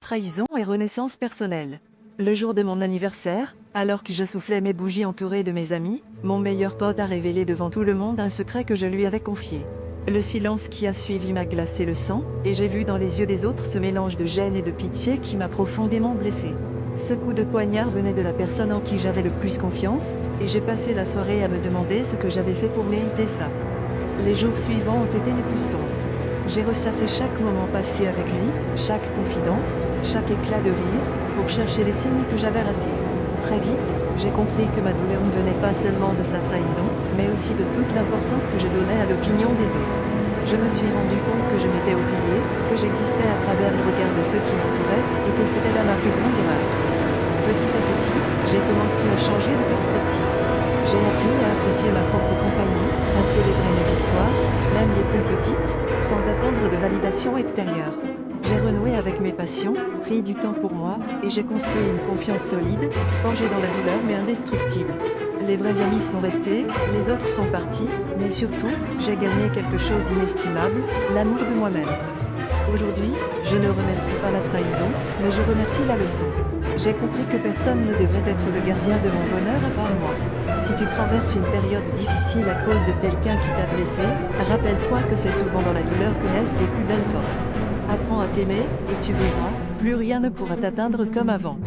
Trahison et renaissance personnelle. Le jour de mon anniversaire, alors que je soufflais mes bougies entouré de mes amis, mon meilleur pote a révélé devant tout le monde un secret que je lui avais confié. Le silence qui a suivi m'a glacé le sang, et j'ai vu dans les yeux des autres ce mélange de gêne et de pitié qui m'a profondément blessé. Ce coup de poignard venait de la personne en qui j'avais le plus confiance, et j'ai passé la soirée à me demander ce que j'avais fait pour mériter ça. Les jours suivants ont été les plus sombres. J'ai ressassé chaque moment passé avec lui, chaque confidence, chaque éclat de rire, pour chercher les signes que j'avais ratés. Très vite, j'ai compris que ma douleur ne venait pas seulement de sa trahison, mais aussi de toute l'importance que je donnais à l'opinion des autres. Je me suis rendu compte que je m'étais oublié, que j'existais à travers le regard de ceux qui m'entouraient, et que c'était là ma plus grande erreur. Petit à petit, j'ai commencé à changer de perspective. J'ai appris à apprécier ma propre compagnie, à célébrer mes victoires, même les plus petites, sans attendre de validation extérieure. J'ai renoué avec mes passions, pris du temps pour moi, et j'ai construit une confiance solide, forgée dans la douleur mais indestructible. Les vrais amis sont restés, les autres sont partis, mais surtout, j'ai gagné quelque chose d'inestimable, l'amour de moi-même. Aujourd'hui, je ne remercie pas la trahison, mais je remercie la leçon. J'ai compris que personne ne devrait être le gardien de mon bonheur à part moi. Si tu traverses une période difficile à cause de quelqu'un qui t'a blessé, rappelle-toi que c'est souvent dans la douleur que naissent les plus belles forces. Apprends à t'aimer, et tu verras, plus rien ne pourra t'atteindre comme avant.